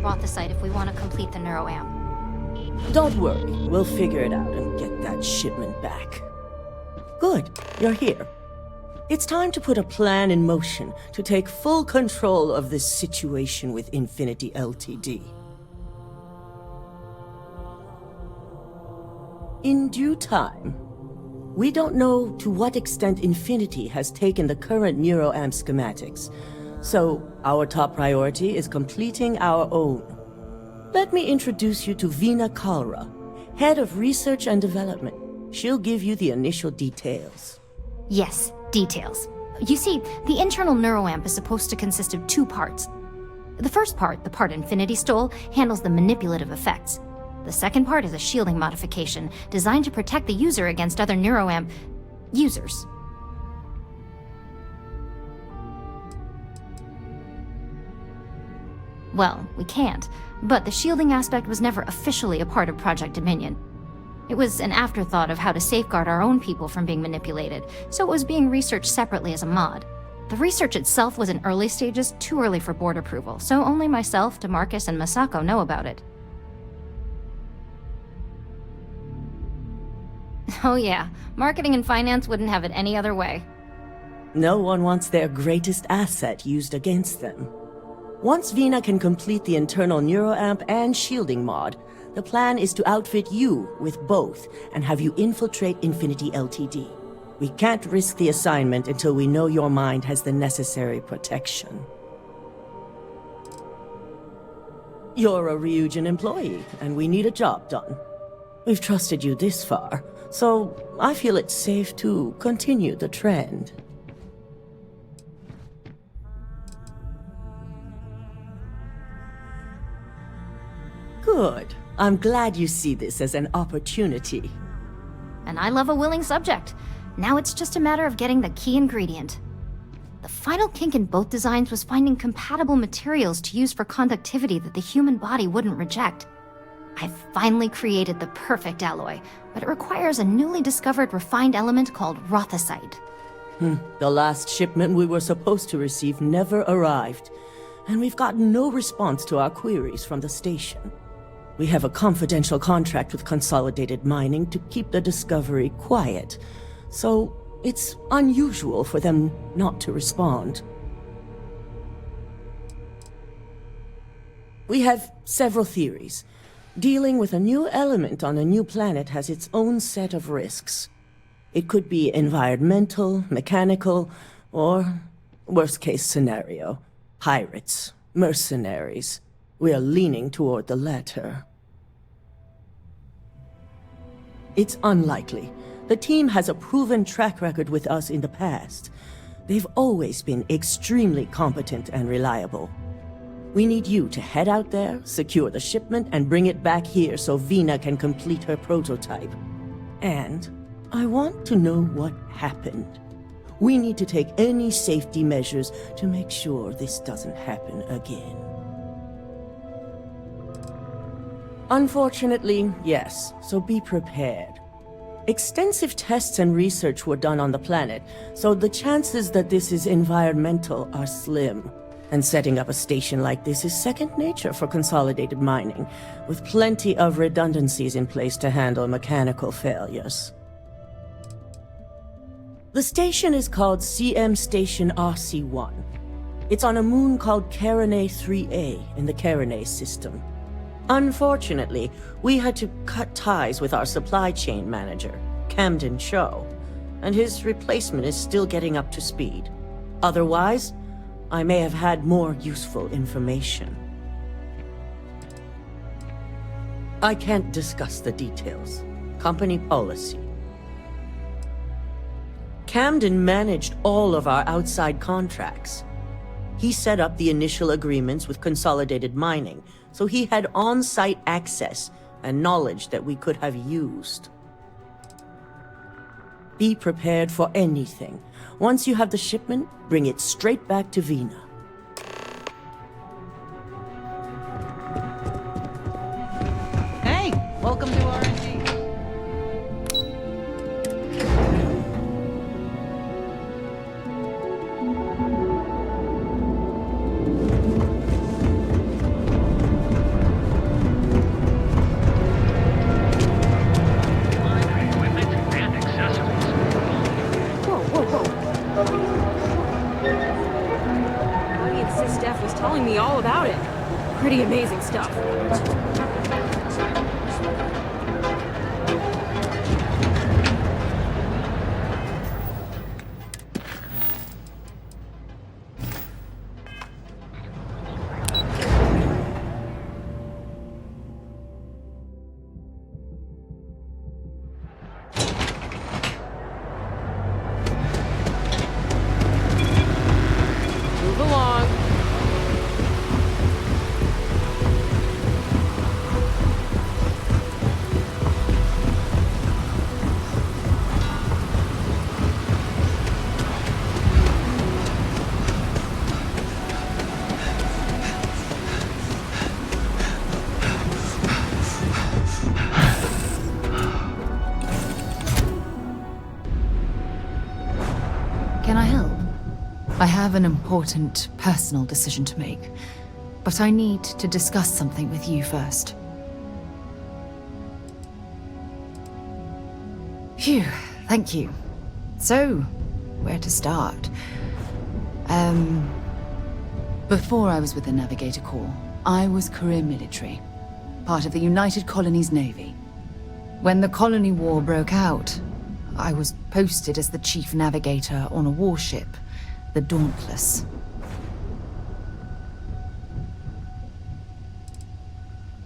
Rothicite if we want to complete the neuroamp. Don't worry, we'll figure it out and get that shipment back. Good, you're here. It's time to put a plan in motion to take full control of this situation with Infinity Ltd. In due time. We don't know to what extent Infinity has taken the current neuroamp schematics, so our top priority is completing our own. Let me introduce you to Veena Kalra, Head of Research and Development. She'll give you the initial details. Yes, details. You see, the internal neuroamp is supposed to consist of two parts. The first part, the part Infinity stole, handles the manipulative effects. The second part is a shielding modification, designed to protect the user against other neuroamp users. Well, we can't, but the shielding aspect was never officially a part of Project Dominion. It was an afterthought of how to safeguard our own people from being manipulated, so it was being researched separately as a mod. The research itself was in early stages, too early for board approval, so only myself, DeMarcus, and Masako know about it. Oh yeah, marketing and finance wouldn't have it any other way. No one wants their greatest asset used against them. Once Veena can complete the internal neuroamp and shielding mod, the plan is to outfit you with both and have you infiltrate Infinity Ltd. We can't risk the assignment until we know your mind has the necessary protection. You're a Ryujin employee, and we need a job done. We've trusted you this far, so I feel it's safe to continue the trend. Good. I'm glad you see this as an opportunity. And I love a willing subject. Now it's just a matter of getting the key ingredient. The final kink in both designs was finding compatible materials to use for conductivity that the human body wouldn't reject. I've finally created the perfect alloy, but it requires a newly discovered refined element called Rothicite. The last shipment we were supposed to receive never arrived, and we've gotten no response to our queries from the station. We have a confidential contract with Consolidated Mining to keep the discovery quiet, so it's unusual for them not to respond. We have several theories. Dealing with a new element on a new planet has its own set of risks. It could be environmental, mechanical, or, worst-case scenario, pirates, mercenaries. We are leaning toward the latter. It's unlikely. The team has a proven track record with us in the past. They've always been extremely competent and reliable. We need you to head out there, secure the shipment, and bring it back here so Veena can complete her prototype. And I want to know what happened. We need to take any safety measures to make sure this doesn't happen again. Unfortunately, yes, so be prepared. Extensive tests and research were done on the planet, so the chances that this is environmental are slim. And setting up a station like this is second nature for Consolidated Mining, with plenty of redundancies in place to handle mechanical failures. The station is called CM Station RC-1. It's on a moon called Carinae 3A in the Carinae system. Unfortunately, we had to cut ties with our supply chain manager, Camden Cho, and his replacement is still getting up to speed. Otherwise, I may have had more useful information. I can't discuss the details. Company policy. Camden managed all of our outside contracts. He set up the initial agreements with Consolidated Mining, so he had on-site access and knowledge that we could have used. Be prepared for anything. Once you have the shipment, bring it straight back to Veena. Hey, welcome to RNG. pretty amazing stuff. Move along. Can I help? I have an important personal decision to make, but I need to discuss something with you first. Phew, thank you. So, where to start? Before I was with the Navigator Corps, I was career military, part of the United Colonies Navy. When the Colony War broke out, I was posted as the chief navigator on a warship, the Dauntless.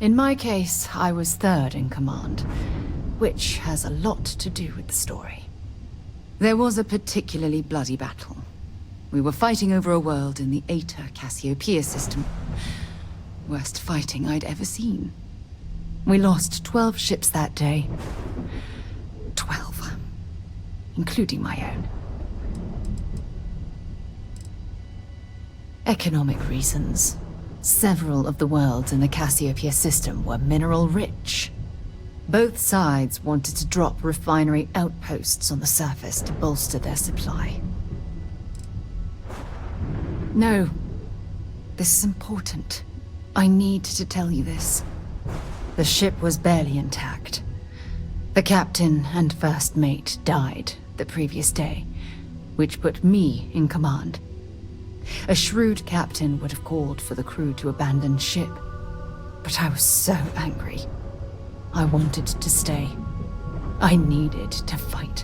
In my case, I was third in command, which has a lot to do with the story. There was a particularly bloody battle. We were fighting over a world in the Eta Cassiopeia system. Worst fighting I'd ever seen. We lost 12 ships that day. 12. Including my own. Economic reasons. Several of the worlds in the Cassiopeia system were mineral rich. Both sides wanted to drop refinery outposts on the surface to bolster their supply. No. This is important. I need to tell you this. The ship was barely intact. The captain and first mate died the previous day, which put me in command. A shrewd captain would have called for the crew to abandon ship, but I was so angry. I wanted to stay. I needed to fight.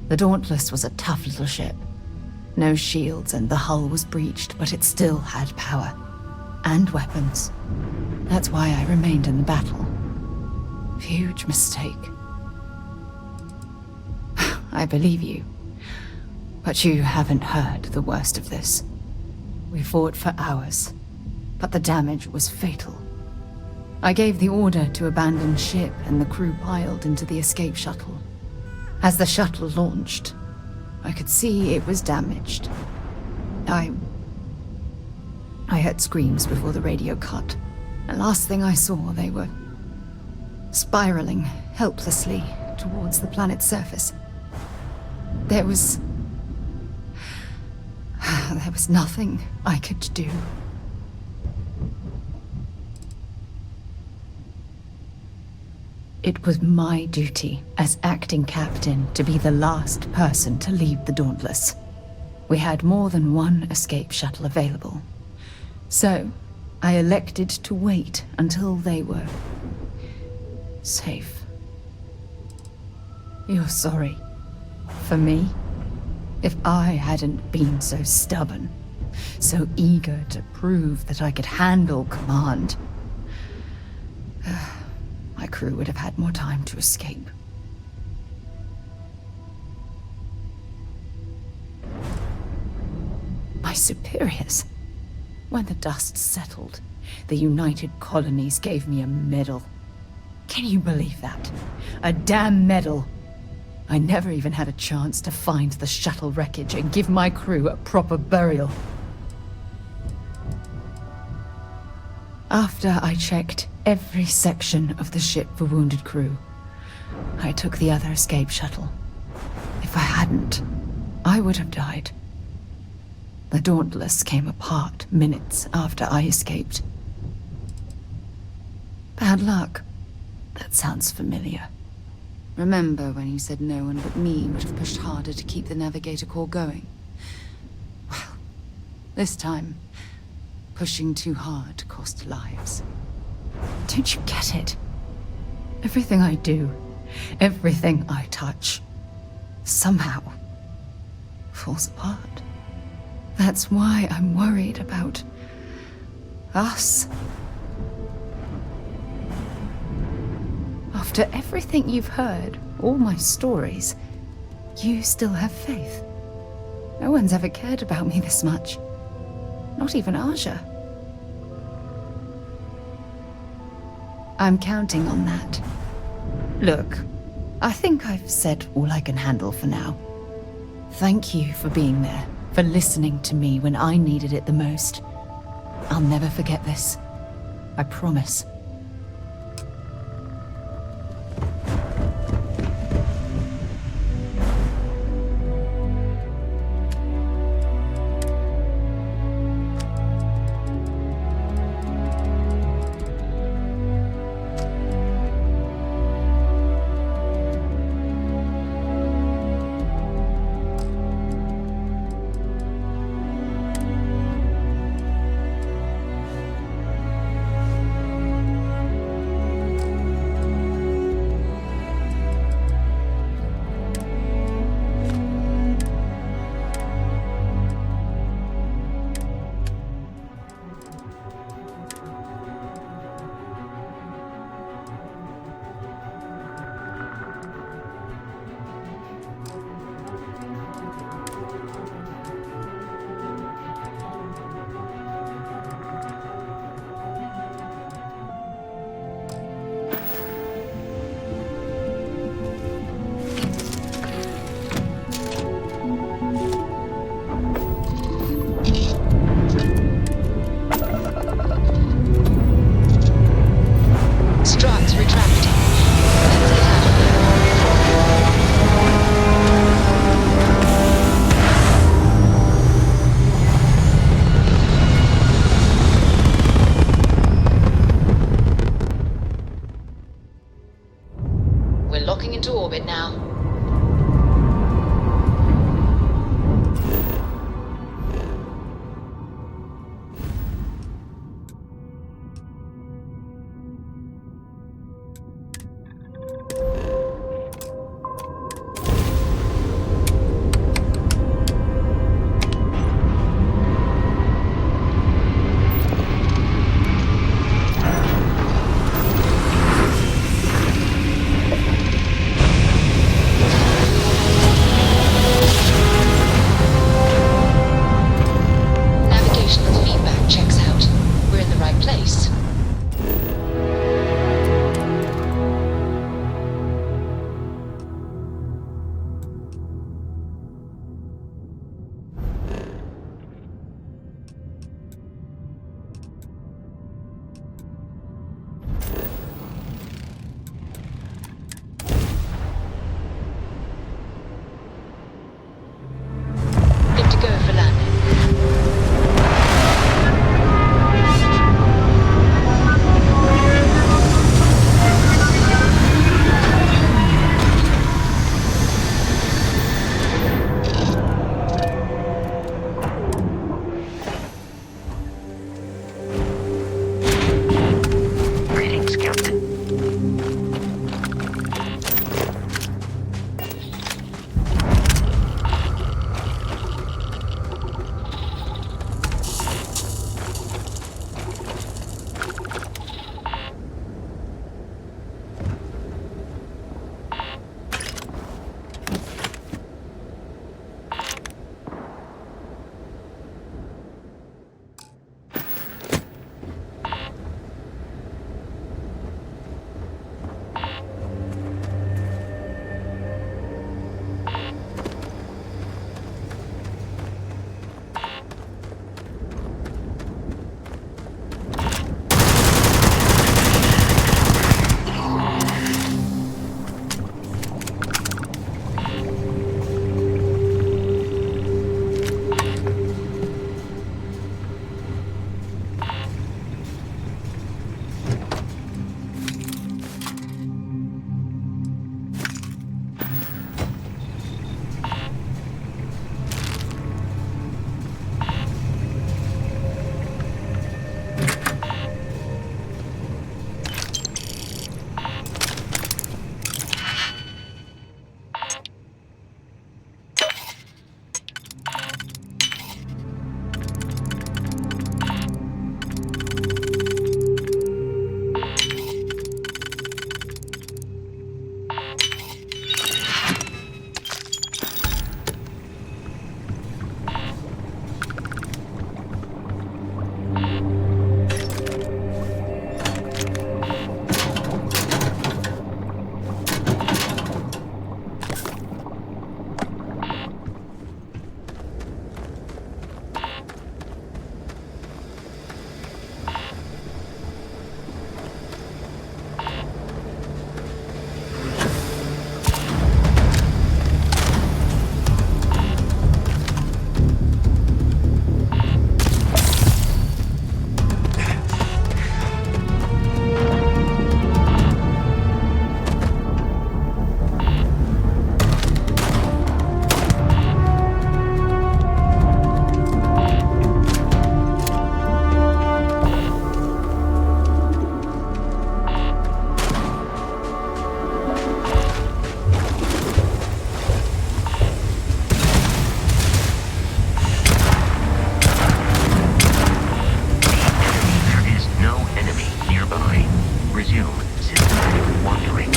The Dauntless was a tough little ship. No shields and the hull was breached, but it still had power. And weapons. That's why I remained in the battle. Huge mistake. I believe you. But you haven't heard the worst of this. We fought for hours, but the damage was fatal. I gave the order to abandon ship and the crew piled into the escape shuttle. As the shuttle launched, I could see it was damaged. I heard screams before the radio cut. The last thing I saw, they were spiraling helplessly towards the planet's surface. There was nothing I could do. It was my duty as acting captain to be the last person to leave the Dauntless. We had more than one escape shuttle available. So, I elected to wait until they were safe. You're sorry. For me? If I hadn't been so stubborn, so eager to prove that I could handle command, my crew would have had more time to escape. My superiors. When the dust settled, the United Colonies gave me a medal. Can you believe that? A damn medal. I never even had a chance to find the shuttle wreckage and give my crew a proper burial. After I checked every section of the ship for wounded crew, I took the other escape shuttle. If I hadn't, I would have died. The Dauntless came apart minutes after I escaped. Bad luck. That sounds familiar. Remember when you said no one but me would have pushed harder to keep the Navigator Corps going? Well, This time, pushing too hard cost lives. Don't you get it? Everything I do, everything I touch, somehow falls apart. That's why I'm worried about us. After everything you've heard, all my stories, you still have faith. No one's ever cared about me this much. Not even Aja. I'm counting on that. Look, I think I've said all I can handle for now. Thank you for being there, for listening to me when I needed it the most. I'll never forget this. I promise. We're locking into orbit now. resume. Systematic wandering.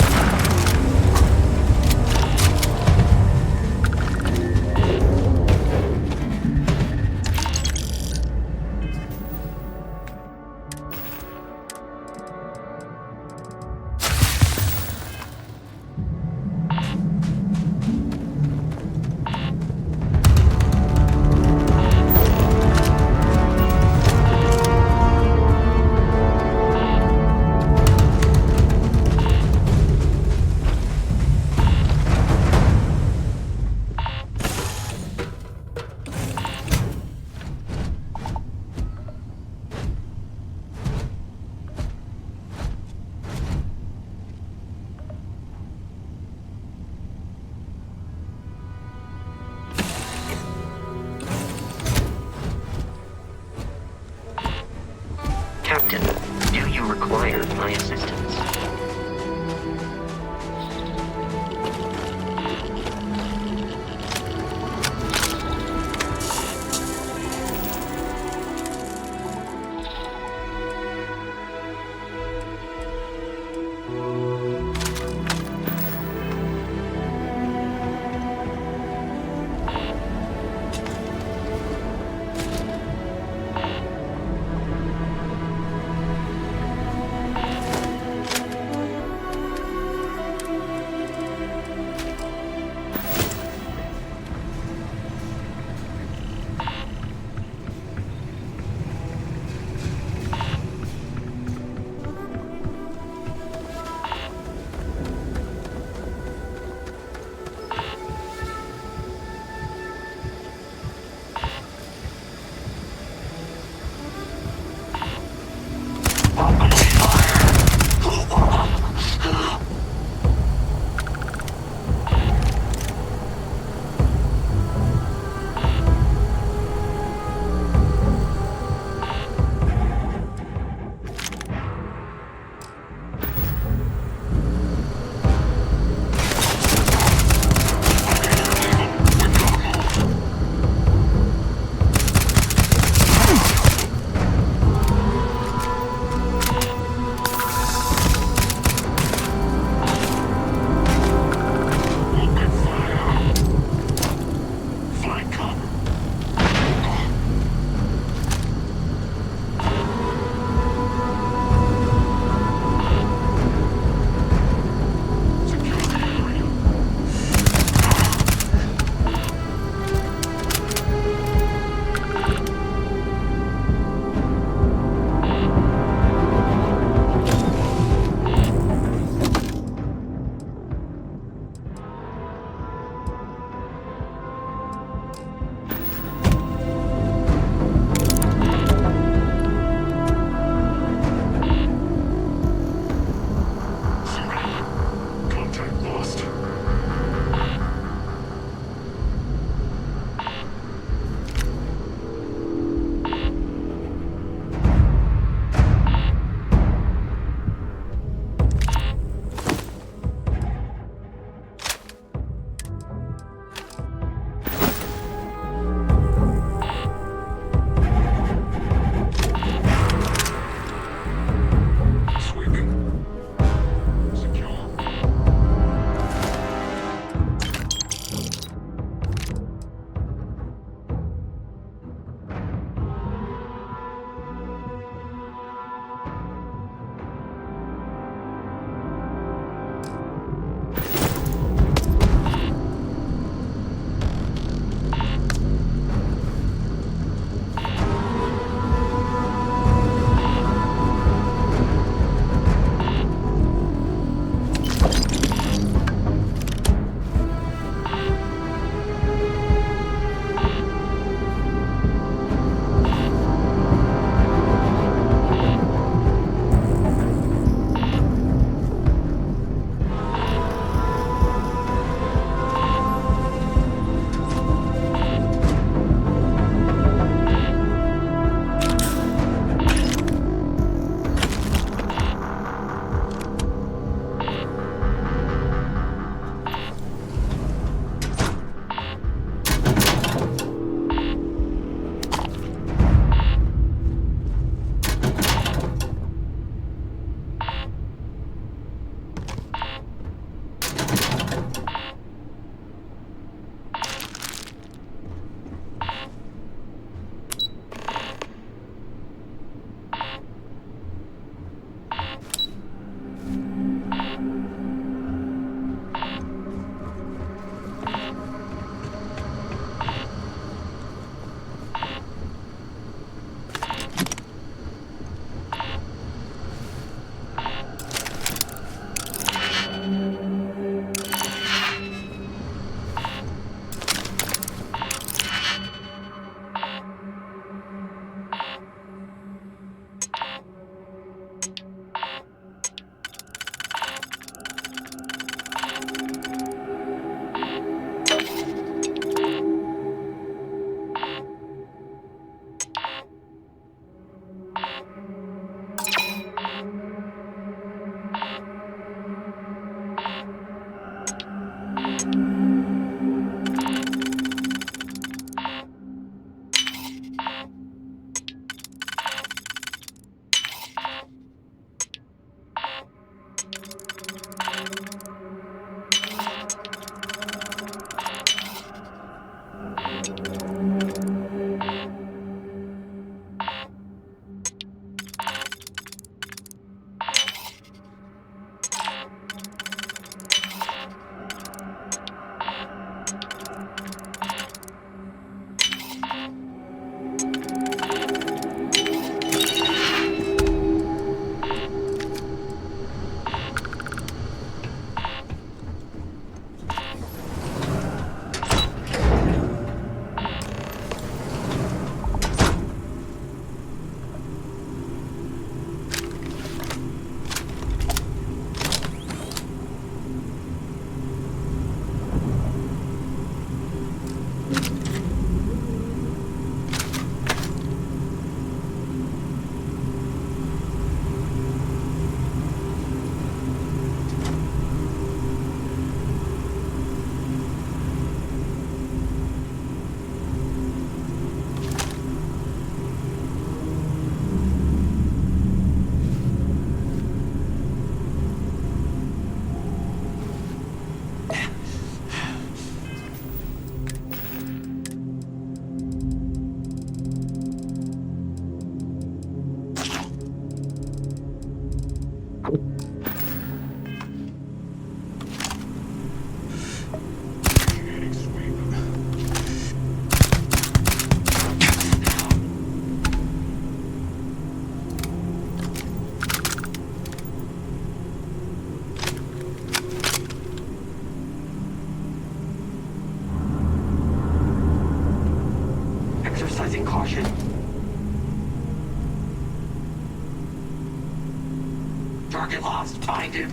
Captain, do you require my assistance? Target lost. Find him.